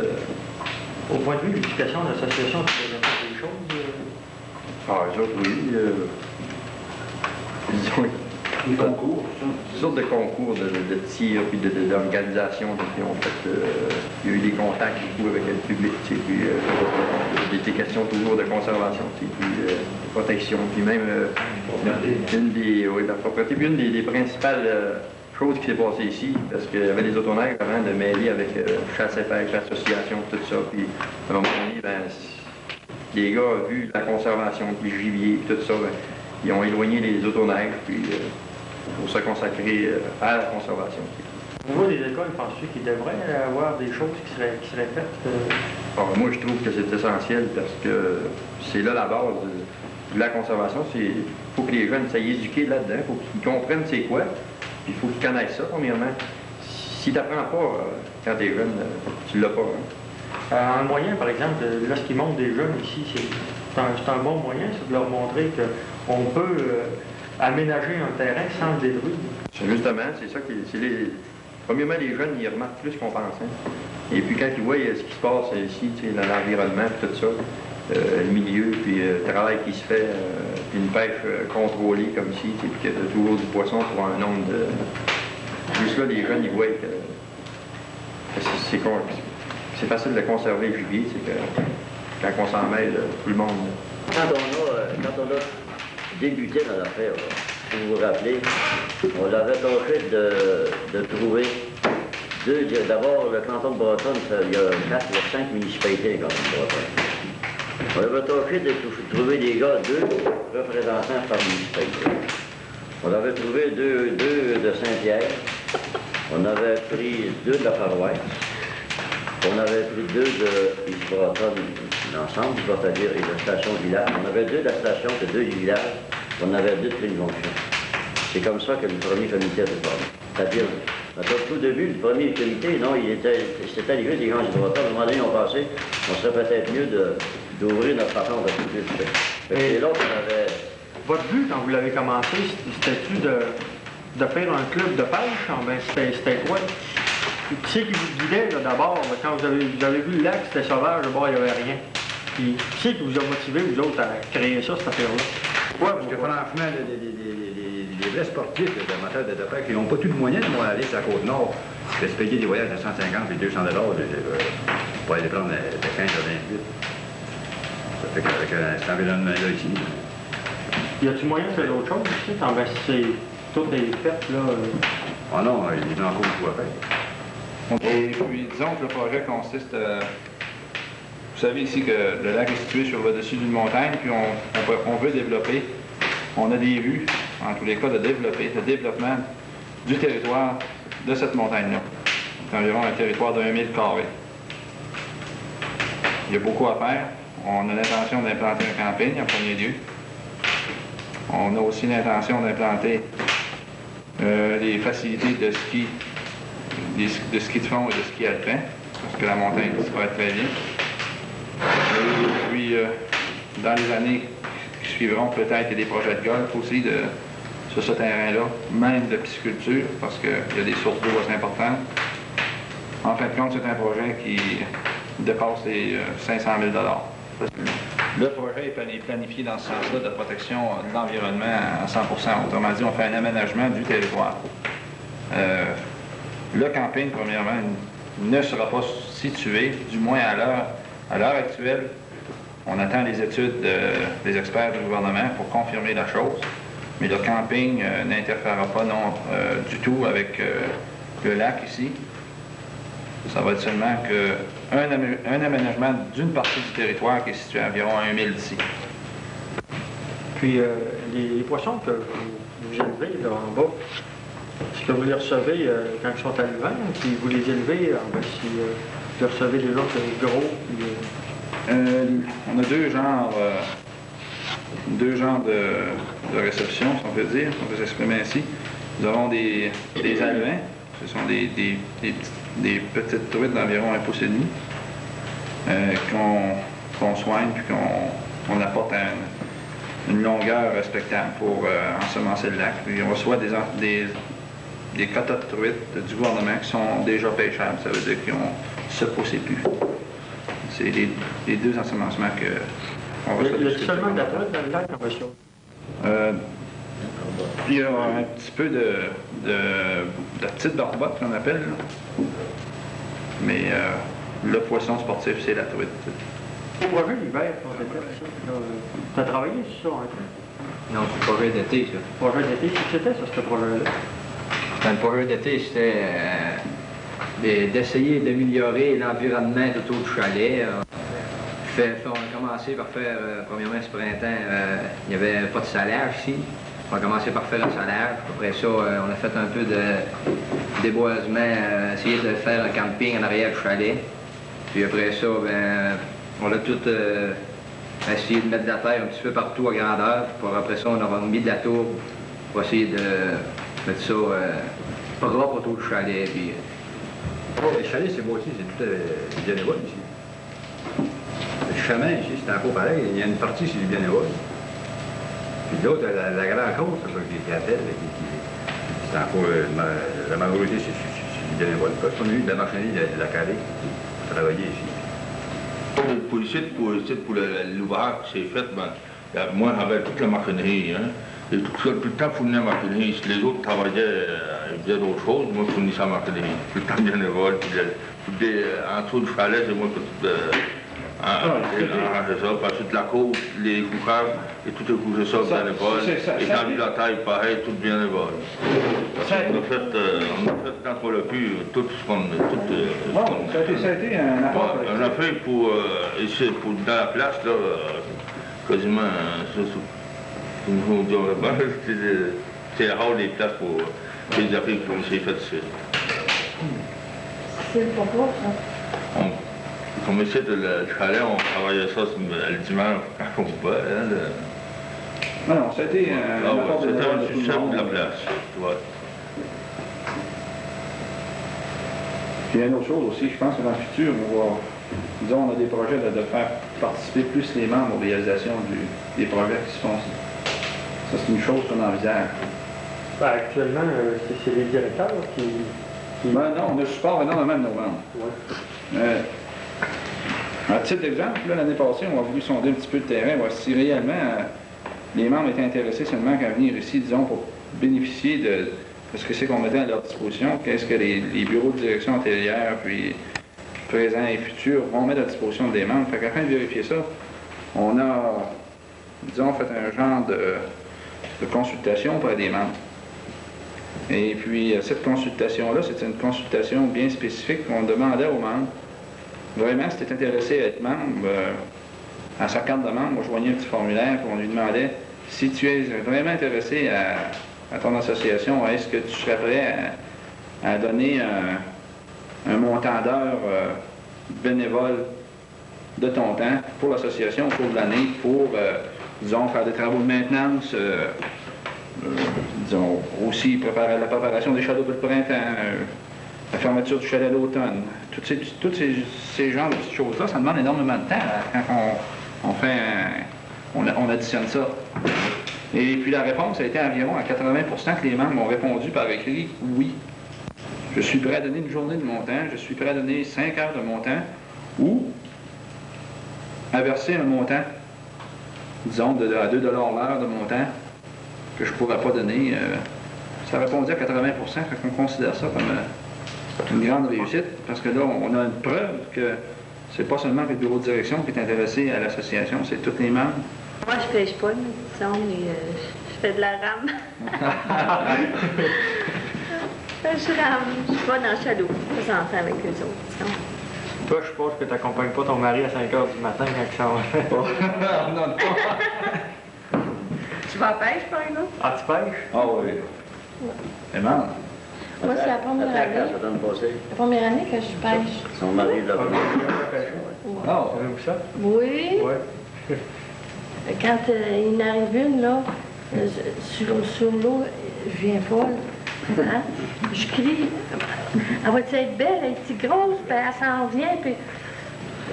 Au point de vue de l'éducation, l'association, tu peux faire des choses? Ah, eux autres, oui. Disons... Des concours, toutes sortes de concours de tir puis d'organisation. Il y a eu des contacts beaucoup avec le public, puis il était question toujours de conservation, puis de protection, puis même la propreté. Puis une des principales choses qui s'est passée ici, parce qu'il y avait des autonègres avant de mêler avec chasse et pêche, l'association, tout ça, puis à un moment donné, les gars ont vu la conservation, puis le gibier, puis tout ça, ils ont éloigné les autonègres, puis pour se consacrer à la conservation. Au niveau des écoles, penses-tu qu'il devrait avoir des choses qui seraient faites? Alors, moi, je trouve que c'est essentiel parce que c'est là la base de la conservation. Il faut que les jeunes s'aillent éduquer là-dedans, il faut qu'ils comprennent c'est quoi, puis il faut qu'ils connaissent ça, premièrement. Si tu n'apprends pas quand tu es jeune, tu ne l'as pas. Hein? Un moyen, par exemple, lorsqu'ils montent des jeunes ici, c'est un bon moyen, c'est de leur montrer qu'on peut aménager un terrain sans le détruire. Justement, c'est ça qui... Premièrement, les jeunes, ils remarquent plus qu'on pense. Hein? Et puis quand ils voient ce qui se passe ici, dans l'environnement, tout ça, le milieu, puis le travail qui se fait, puis une pêche contrôlée comme ici, puis qu'il y a toujours du poisson pour un nombre de... Juste là, les jeunes, ils voient que c'est facile de conserver le gibier, c'est que quand on s'en mêle, tout le monde... Quand on a débuté dans l'affaire, si vous vous rappelez, on avait tâché de trouver d'abord le canton de Bretonne, il y a 4 ou 5 municipalités dans le canton de Bretonne. On avait tâché de trouver des gars, 2 représentants par municipalité. On avait trouvé 2 de Saint-Pierre. On avait pris 2 de la paroisse. On avait pris 2 de Isbroton, l'ensemble, c'est-à-dire la station village. On avait 2 de la station, c'est 2 du village. On avait 2 de Trinjonction. C'est comme ça que le premier comité a été formé. C'est-à-dire, au tout début, le premier comité, non, c'était arrivé des gens d'Isbroton. À un moment donné, on pensait, on serait peut-être mieux d'ouvrir notre façon de tout le Et l'autre, on avait... Votre but, quand vous l'avez commencé, c'était-tu de faire un club de pêche? Ben, c'était quoi? Qui c'est qui vous guidait d'abord? Quand vous avez vu le lac, c'était sauvage, d'abord, il n'y avait rien. Puis, qui c'est qui vous a motivé, vous autres, à créer ça, cette affaire-là? Oui, parce que franchement, les vrais sportifs d'amateurs de pêche, ils n'ont pas tout le moyen de aller sur la Côte-Nord, de se payer des voyages de 150 et 200 pour aller prendre de 15 à 28. Ça fait qu'avec cet environnement-là ici... Y a-t-il moyen de faire d'autres choses ici? Ben, si tout est fait, là... Ah non, il y a encore beaucoup à faire. Et puis, disons que le projet consiste à... Vous savez ici que le lac est situé sur le dessus d'une montagne, puis on veut développer. On a des vues, en tous les cas, de développer, le développement du territoire de cette montagne-là. C'est environ un territoire de 1000 carrés. Il y a beaucoup à faire. On a l'intention d'implanter un camping en premier lieu. On a aussi l'intention d'implanter des facilités de ski, de ski de fond et de ski alpin, parce que la montagne disparaît très bien. Et puis, dans les années qui suivront, peut-être il y a des projets de golf aussi sur ce terrain-là, même de pisciculture, parce qu'il y a des sources d'eau assez importantes. En fin de compte, c'est un projet qui dépasse les 500 000 $. Le projet est planifié dans ce sens-là de protection de l'environnement à 100 %. Autrement dit, on fait un aménagement du territoire. Le camping, premièrement, ne sera pas situé, du moins à l'heure actuelle. On attend les études des experts du gouvernement pour confirmer la chose. Mais le camping n'interférera pas du tout avec le lac ici. Ça va être seulement un aménagement d'une partie du territoire qui est situé à environ 1 000 d'ici. Puis les poissons que vous élevez là, en bas, est-ce que vous les recevez quand ils sont à l'hiver, puis vous les élevez, si vous les recevez déjà gros? Puis, on a deux genres de réception, si on peut dire, on peut s'exprimer ainsi. Nous avons des alevins, ce sont des petites truites d'environ 1,5 pouce qu'on soigne puis qu'on apporte une longueur respectable pour ensemencer le lac. Puis on reçoit des quotas de truites du gouvernement qui sont déjà pêchables, ça veut dire qu'ils ont 7 pouces et plus. C'est les 2 ensemencements qu'on reçoit. Il y a seulement de la truite dans le lac en reçoit? Il y a un petit peu de petite barbotte qu'on appelle, là. Mais le poisson sportif, c'est la truite. Au projet d'hiver, quand t'étais ça, tu as travaillé sur ça, hein? Non, c'est le projet d'été, ça. Le projet d'été, c'est que c'était ça, ce projet-là? Le projet d'été, c'était d'essayer d'améliorer l'environnement autour du chalet. On a commencé par faire, premièrement, ce printemps, il n'y avait pas de salage ici. On a commencé par faire un salage. Après ça, on a fait un peu de déboisement, essayer de faire un camping en arrière du chalet. Puis après ça, on a tout essayé de mettre de la terre un petit peu partout à grandeur. Puis après ça, on a mis de la tour pour essayer de mettre ça propre autour du chalet. Puis, le chalet, c'est beau aussi, c'est tout bénévole ici. Le chemin ici, c'est encore pareil. Il y a une partie, c'est du bénévole. Puis l'autre, la grande côte, c'est ça qui appelle. C'est encore, la majorité, c'est du bénévole. Parce qu'on a eu de la machinerie de la carré pour travailler ici. Pour l'ouvrage qui s'est fait, moi j'avais toute la machinerie. Hein. Et tout le temps fournir la machinerie. Si les autres travaillaient, ils faisaient d'autres choses, moi je fournissais la machinerie. Tout le temps bénévole. En dessous du chalet, c'est moi qui arrangé ça, parce que la cour, les couchages, et tout est couché ça dans les bols. Et quand la taille pareil, tout bien les bols. Parce qu'on a fait dans le cul tout ce qu'on... Ça a été un apport. On a fait pour, ici, dans la place, là, quasiment, c'est rare les places pour les affaires qu'on s'est faites ici. C'est pourquoi, ça? Comme ici, le chalet, on travaillait ça le dimanche quand on va. Non, ça a été un apport de succès de la place. Ouais. Puis il y a une autre chose aussi, je pense que dans le futur, on a des projets de faire participer plus les membres aux réalisations des projets qui se font. Ça, c'est une chose qu'on envisage. Ben, actuellement, c'est les directeurs qui... Ben non, on a support énormément de nos membres. Ouais. À titre d'exemple, l'année passée, on a voulu sonder un petit peu le terrain, voir si réellement les membres étaient intéressés seulement qu'à venir ici, disons, pour bénéficier de ce que c'est qu'on mettait à leur disposition, qu'est-ce que les bureaux de direction antérieurs, puis présents et futurs, vont mettre à disposition des membres. Fait qu'afin de vérifier ça, on a, disons, fait un genre de consultation auprès des membres. Et puis, cette consultation-là, c'est une consultation bien spécifique qu'on demandait aux membres. Vraiment, si tu es intéressé à être membre, à sa carte de membre, on joignait un petit formulaire, puis on lui demandait si tu es vraiment intéressé à ton association, est-ce que tu serais prêt à donner un montant d'heures bénévole de ton temps pour l'association au cours de l'année pour, disons, faire des travaux de maintenance, disons, aussi préparer la préparation des chaloupes le printemps, la fermeture du chalet l'automne. Tous ces genres de petites choses-là, ça demande énormément de temps quand on additionne ça. Et puis la réponse a été environ à 80% que les membres ont répondu par écrit « oui ». Je suis prêt à donner une journée de mon temps, je suis prêt à donner 5 heures de mon temps, ou à verser un montant, disons, à 2 $ l'heure de mon temps, que je ne pourrais pas donner. Ça répondait à 80%, fait qu'on considère ça comme une grande réussite, parce que là, on a une preuve que c'est pas seulement le bureau de direction qui est intéressé à l'association, c'est tous les membres. Moi, je pêche pas, disons, mais je fais de la rame. Je rame, je suis pas dans le chaloupe, présentement avec eux autres, disons. Toi, je suppose que tu n'accompagnes pas ton mari à 5 h du matin quand il s'en va. Non, pas. Tu vas à pêche, par exemple? Ah, tu pêches? Ah oui. Les membres. Moi, c'est la première année. La première année que je pêche. Son mari l'a fait. Ah, avez-vous ça? Oui. Oui. Quand il arrive une, là, sur l'eau, je viens folle. Hein? Je crie. Elle va être belle, elle est grosse, puis elle s'en vient, puis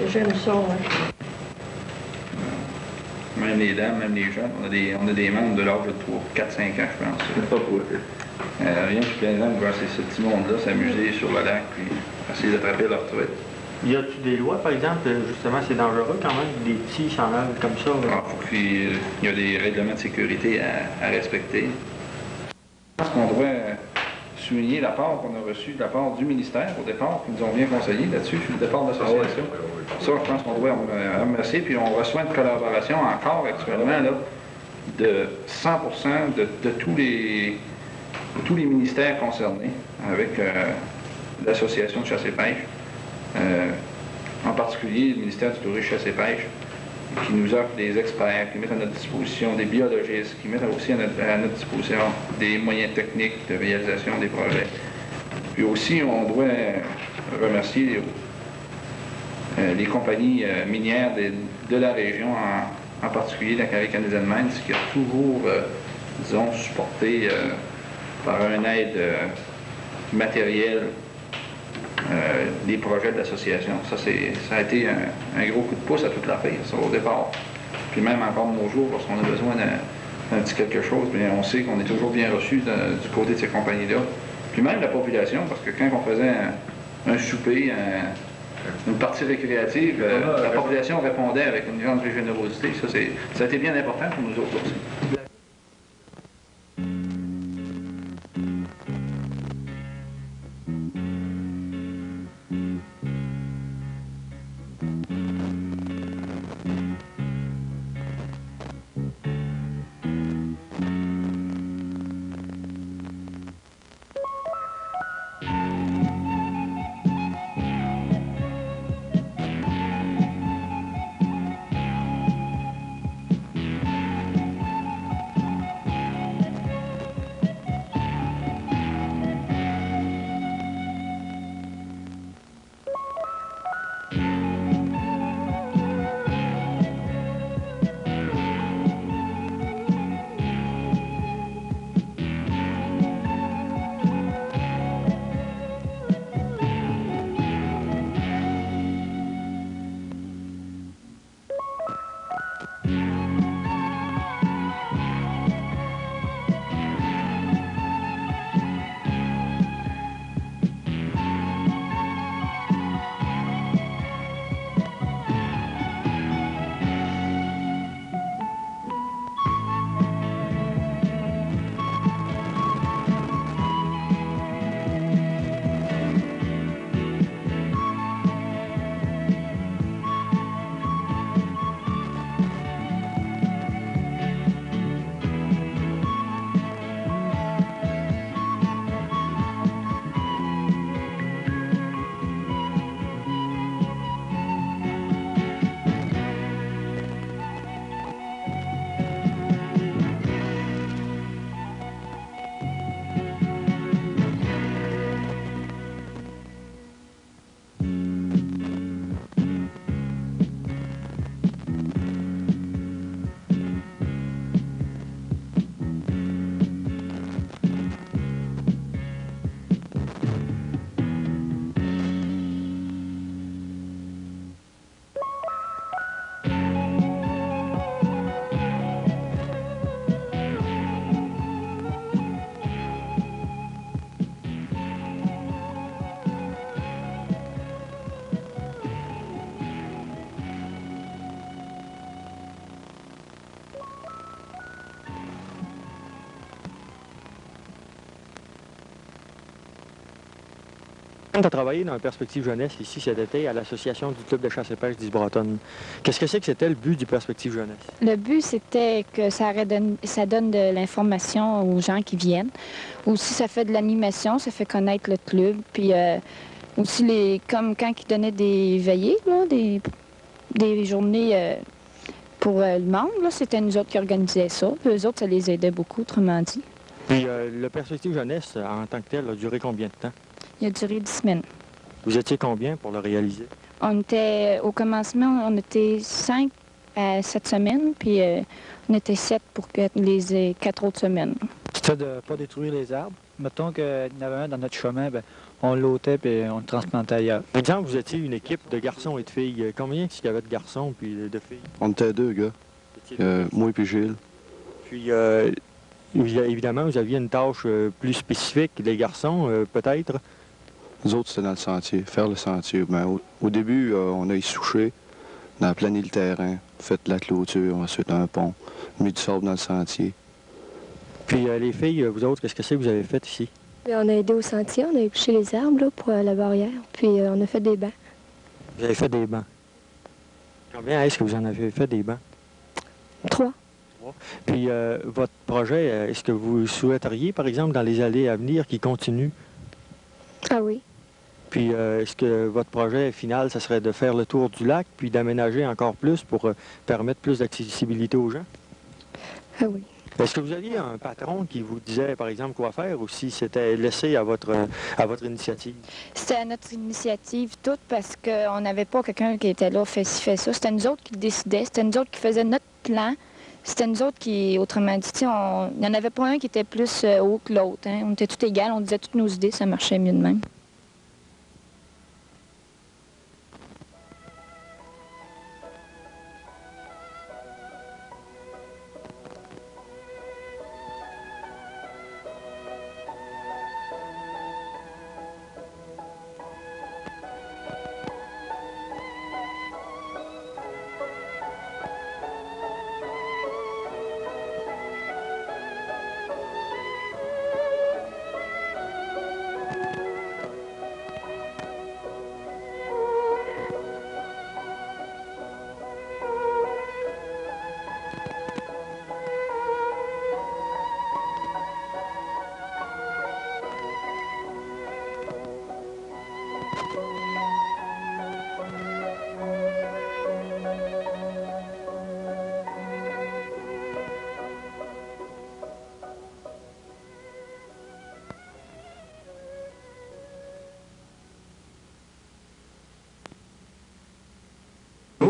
j'aime ça. Ouais. Même les dames, même les jeunes, on a des membres de l'âge de 4-5 ans, je pense. Rien de plus plaisant de voir ce petit monde-là s'amuser sur le lac, puis essayer d'attraper leur truite. Y a-tu des lois, par exemple, justement, c'est dangereux quand même, des petits s'en allent comme ça? Il y a des règlements de sécurité à respecter. Je pense qu'on devrait souligner l'apport qu'on a reçu de la part du ministère au départ, qui nous ont bien conseillé là-dessus, sur le départ de l'association. Ça, je pense qu'on devrait remercier, puis on reçoit une collaboration encore actuellement là, de 100% de tous les ministères concernés avec l'association de chasse et pêche. En particulier le ministère du Tourisme, Chasse et Pêche, qui nous offre des experts, qui mettent à notre disposition des biologistes, qui mettent aussi à notre disposition des moyens techniques de réalisation des projets. Puis aussi, on doit remercier les compagnies minières de la région, en particulier la Carrière canadienne Mines, qui a toujours, disons, supporté par une aide matérielle des projets de l'association. Ça a été un gros coup de pouce à toute la fille, ça, au départ. Puis même encore de nos jours, lorsqu'on a besoin d'un petit quelque chose, bien, on sait qu'on est toujours bien reçu du côté de ces compagnies-là. Puis même la population, parce que quand on faisait un souper, une partie récréative, la population répondait avec une grande générosité. Ça a été bien important pour nous autres aussi. tu as travaillé dans la Perspective Jeunesse ici cet été à l'association du club de chasse et pêche d'Isbretonne. Qu'est-ce que c'est que c'était le but du Perspective Jeunesse? Le but, c'était que ça donne de l'information aux gens qui viennent. Aussi, ça fait de l'animation, ça fait connaître le club. Puis aussi, comme quand ils donnaient des veillées, là, des journées pour le monde, c'était nous autres qui organisaient ça. Puis eux autres, ça les aidait beaucoup, autrement dit. Puis le Perspective Jeunesse, en tant que tel, a duré combien de temps? Il a duré 10 semaines. Vous étiez combien pour le réaliser? Au commencement, on était 5 à 7 semaines, puis on était 7 pour les 4 autres semaines. C'était de ne pas détruire les arbres. Mettons qu'il y en avait un dans notre chemin, bien, on l'ôtait et on le transplantait ailleurs. Par exemple, vous étiez une équipe de garçons et de filles. Combien il y avait de garçons puis de filles? On était 2 gars, moi et puis Gilles. Puis, évidemment, vous aviez une tâche plus spécifique, les garçons, peut-être? Nous autres, c'était dans le sentier, faire le sentier. Ben, au début, on a essouché, on a plané le terrain, fait la clôture, ensuite un pont, mis du sable dans le sentier. Puis les filles, vous autres, qu'est-ce que c'est que vous avez fait ici? On a aidé au sentier, on a épluché les arbres là, pour la barrière, puis on a fait des bancs. Vous avez fait des bancs. Combien est-ce que vous en avez fait des bancs? 3. Puis votre projet, est-ce que vous souhaiteriez, par exemple, dans les années à venir, qu'il continue? Ah oui. Puis est-ce que votre projet final, ça serait de faire le tour du lac, puis d'aménager encore plus pour permettre plus d'accessibilité aux gens? Ah oui. Est-ce que vous aviez un patron qui vous disait, par exemple, quoi faire, ou si c'était laissé à votre initiative? C'était à notre initiative toute, parce qu'on n'avait pas quelqu'un qui était là, fait ci, fait ça. C'était nous autres qui décidaient, c'était nous autres qui faisaient notre plan. C'était nous autres qui, autrement dit, il n'y en avait pas un qui était plus haut que l'autre. Hein. On était tout égal, on disait toutes nos idées, ça marchait mieux de même.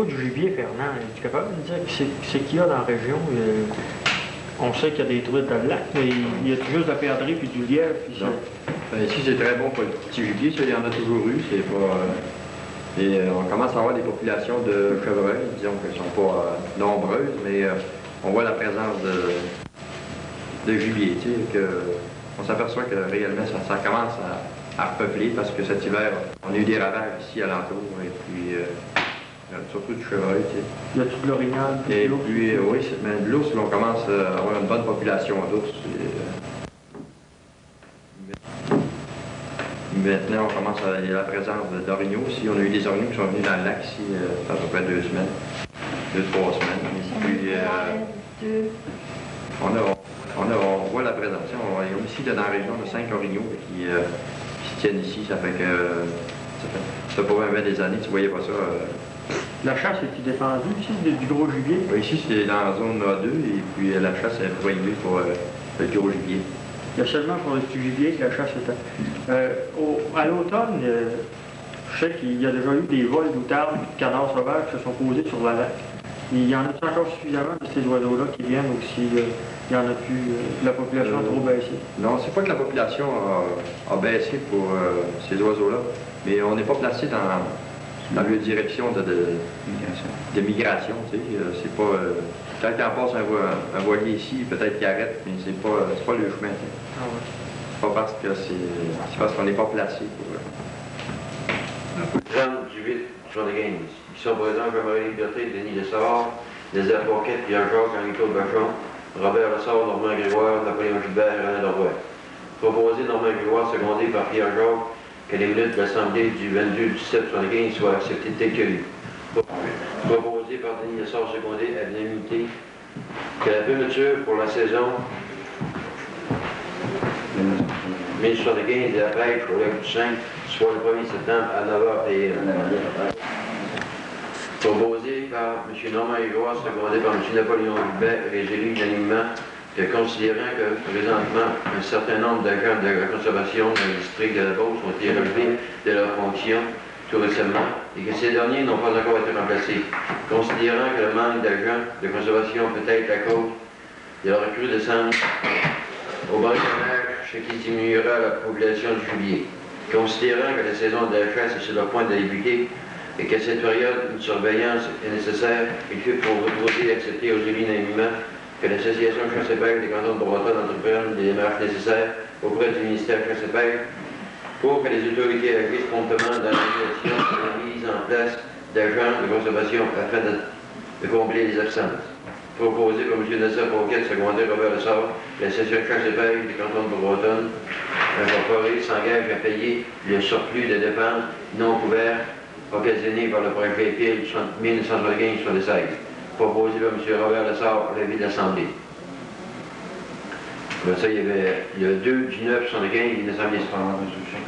Du gibier, Fernand, es-tu capable de dire c'est qu'il y a dans la région? On sait qu'il y a des truites dans le lac, mais il y a juste de la perdrix puis du lièvre. Puis ça. Ben, ici, c'est très bon pour le petit gibier, ça, il y en a toujours eu. C'est pas, et on commence à avoir des populations de chevreuils, disons qu'elles ne sont pas nombreuses, mais on voit la présence de gibier. Tu sais, on s'aperçoit que réellement, ça commence à repeupler parce que cet hiver, on a eu des ravages ici alentour. Et puis, surtout du chevreuil, tu sais. Il y a tout de l'orignal. Et puis, oui, mais de l'ours, on commence à avoir une bonne population d'ours. Maintenant, on commence à y a la présence d'orignaux aussi. On a eu des orignaux qui sont venus dans le lac ici, à peu près 2 semaines. 2-3 semaines. Et puis, on voit la présence. On a ici, dans la région, de 5 orignaux qui se tiennent ici. Ça fait que, ça fait pas même des années, tu voyais pas ça. La chasse est défendue ici, du gros gibier? Oui, ici, c'est dans la zone A2, et puis la chasse est prohibée pour le gros gibier. Il y a seulement pour le petit gibier que la chasse est... à l'automne, je sais qu'il y a déjà eu des vols d'outardes et de canards sauvages qui se sont posés sur la lac. Il y en a encore suffisamment de ces oiseaux-là qui viennent, ou s'il y en a plus, la population a trop baissé? Non, c'est pas que la population a baissé pour ces oiseaux-là, mais on n'est pas placé dans la direction de migration, tu sais. C'est pas... quand il en passe un voilier ici, peut-être qu'il arrête, mais c'est pas le chemin, tu sais. Ah ouais. C'est pas parce que c'est parce qu'on n'est pas placé pour... Jeanne du 8, Jean de Gaines, qui sont présents Jean-Marie Liberté, Denis Lessard, Désert Bourquet, Pierre Jacques, Henri-Claude Vachon, Robert Lessard, Normand Grégoire, Napoléon Gilbert et René Dorvois. Proposé Normand Grégoire, secondé par Pierre Jacques, que les minutes de l'Assemblée du 22-17-75 soient acceptées telles que lues. Proposé par Denis Lessard, secondé à l'unanimité que la fermeture pour la saison 1075 de la pêche au lac du 5 soit le 1er septembre à 9h PM. Proposé par M. Normand Grégoire, secondé par M. Napoléon Hubert, résolu unanimement que considérant que présentement un certain nombre d'agents de la conservation dans le district de la Beauce ont été relevés de leurs fonctions tout récemment et que ces derniers n'ont pas encore été remplacés, considérant que le manque d'agents de conservation peut être à cause de la recrudescence au braconnage, ce qui diminuera la population du gibier. Considérant que la saison de la chasse est sur le point de débuter et qu'à cette période, une surveillance est nécessaire, il fait proposer d'accepter aux élus unanimement que l'Association Chasse et Pêche des cantons de Bretonne entreprenne les démarches nécessaires auprès du ministère Chasse et Pêche pour que les autorités agissent promptement dans l'organisation et la mise en place d'agents de conservation afin de combler les absences. Proposé par M. Nassar Pauquet, secondé Robert Lessard, l'Association Chasse et Pêche des cantons de Bretonne incorporée s'engage à payer le surplus de dépenses non couverts occasionnés par le projet PIL 1975-76. Proposé par M. Robert Lessard pour l'avis de l'Assemblée. Après ça, il y a 2 du 9 75 et l'Assemblée se prend en résolution.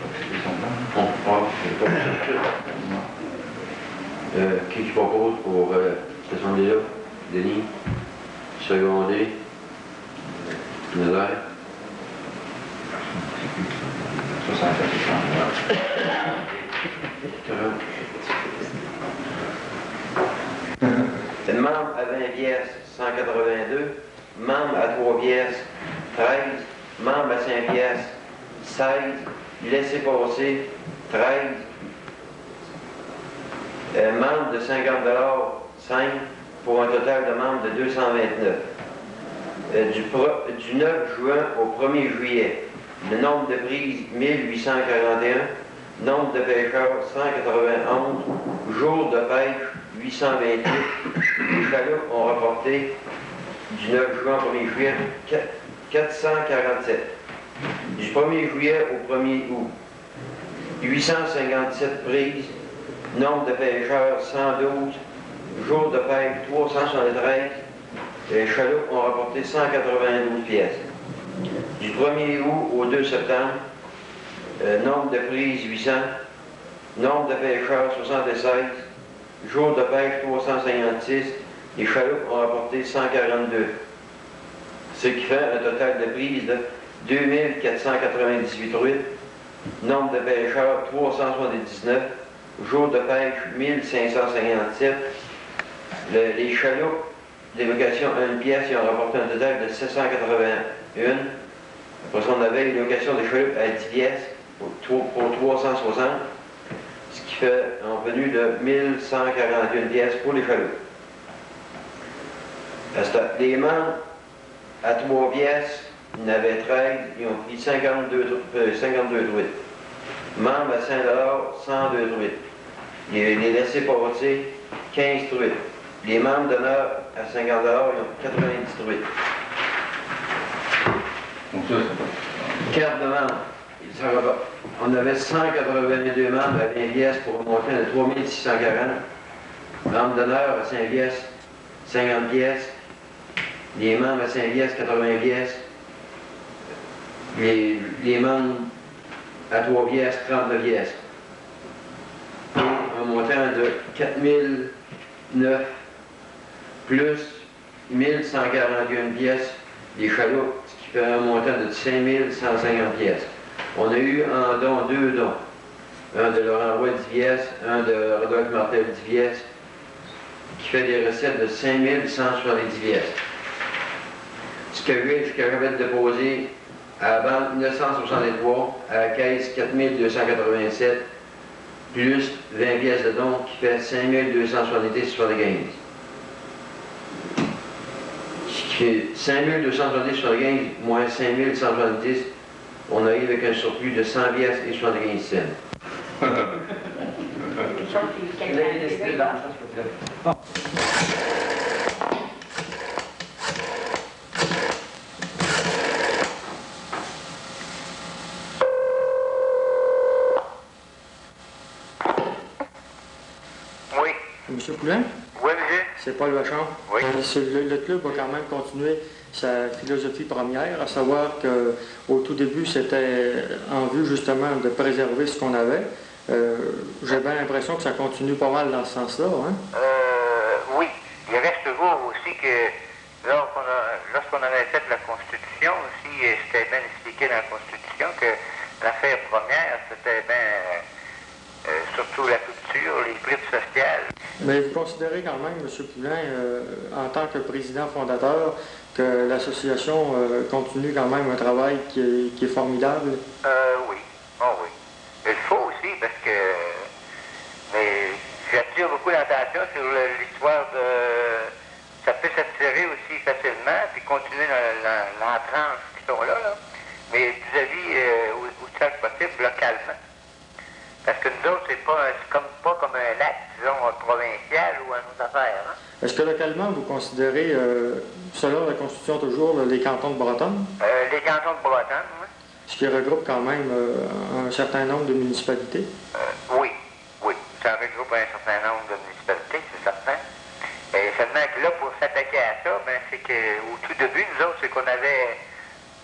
Qui propose pour cette Assemblée-là? Denis. Secondé. Nazaire. 64. Membre à 20 pièces, 182. Membre à 3 pièces, 13. Membre à 5 pièces, 16. Laissez passer, 13. Membre de 50 $, 5. Pour un total de membres de 229. Du 9 juin au 1er juillet, le nombre de prises, 1841. Nombre de pêcheurs, 191. Jours de pêche, 828. Les chaloupes ont rapporté du 9 juin au 1er juillet 447. Du 1er juillet au 1er août, 857 prises. Nombre de pêcheurs, 112. Jours de pêche, 373. Les chaloupes ont rapporté 192 pièces. Du 1er août au 2 septembre, nombre de prises, 800. Nombre de pêcheurs, 76. Jours de pêche, 356. Les chaloupes ont rapporté 142. Ce qui fait un total de prises de 2498 truites. Nombre de pêcheurs, 379. Jours de pêche, 1557. Les chaloupes d'évocation à une pièce, ils ont rapporté un total de 781. Après ça, on avait une location de chaloupes à 10 pièces pour 360, ce qui fait un revenu de 1141 pièces pour les chaloupes. Les membres à 3 pièces, il y en avait 13, ils ont pris 52 truites. Membres à 5 $, 102 truites. Les laissés passer, 15 truites. Les membres d'honneur à 50 $, ils ont 90 truites. Donc ça, c'est carte de membre. On avait 182 membres à 20 pièces pour un montant de 3640. Membres d'honneur à 5 pièces, 50 pièces. Les membres à 5 pièces, 80 pièces. Les membres à 3 pièces, 32 pièces. Et un montant de 4009 plus 1141 pièces des chaloupes, ce qui fait un montant de 5150 pièces. On a eu en don 2 dons. Un de Laurent Roy 10 pièces, un de Rodolphe Martel 10 pièces, qui fait des recettes de 5170 pièces. Ce que j'avais déposé à la banque 963, à la caisse 4287, plus 20 pièces de dons, qui fait 5270,75. Ce qui fait 5270,75 moins 5170, on arrive avec un surplus de 100 pièces et 75 cents. M. Poulain? Oui, monsieur. C'est Paul Vachon. Oui. Le club va quand même continuer sa philosophie première, à savoir qu'au tout début, c'était en vue justement de préserver ce qu'on avait. J'ai bien l'impression que ça continue pas mal dans ce sens-là. Hein? Oui. Il reste toujours aussi que lorsqu'on avait fait la Constitution aussi, c'était bien expliqué dans la Constitution que l'affaire première, c'était bien surtout la culture, les groupes sociales. Mais vous considérez quand même, M. Poulain, en tant que président fondateur, que l'association continue quand même un travail qui est formidable? Oui. Oh oui. Il faut aussi, parce que... Mais j'attire beaucoup l'attention sur l'histoire de... Ça peut s'attirer aussi facilement, puis continuer dans l'entrance qui sont là. Mais vis-à-vis, autant que possible, localement. Parce que nous autres, c'est pas comme un lac, disons, provincial ou une autre affaire. Hein? Est-ce que localement, vous considérez, selon la Constitution toujours, les cantons de Bretonne? Les cantons de Bretonne, oui. Ce qui regroupe quand même un certain nombre de municipalités? Oui. Ça regroupe un certain nombre de municipalités, c'est certain. Et seulement que là, pour s'attaquer à ça, ben, c'est qu'au tout début, nous autres, c'est qu'on avait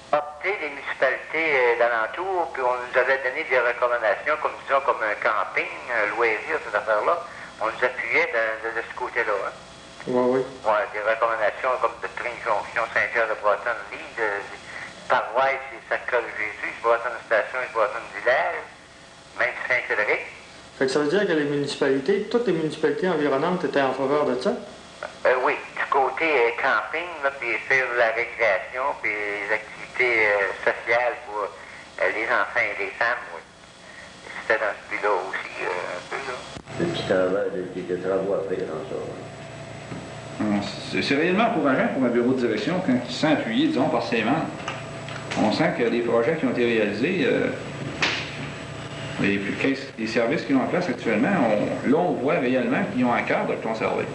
opté les municipalités d'alentour, puis on nous avait donné des recommandations, comme disons, comme un camping, un loisir, cette affaire-là. On nous appuyait de ce côté-là. Hein. Oui. Ouais, des recommandations comme de Trinjonction, Saint-Pierre-de-Bretonne, de Paroisse et Sacre-Jésus, Bretonne-Station et Bretonne-Village, même Saint-Cédric. Fait que ça veut dire que les municipalités, toutes les municipalités environnantes étaient en faveur de ça? Oui, du côté camping, là, puis faire de la récréation, puis les activités sociales pour les enfants et les femmes, oui. C'était dans ce but-là aussi, un peu, là. Le petit travail, des travaux à faire dans ça. C'est réellement encourageant pour un bureau de direction quand il se sent appuyé, disons, par ses membres. On sent que les projets qui ont été réalisés, les services qu'ils ont en place actuellement, là, on voit réellement qu'ils ont à cœur de le conserver.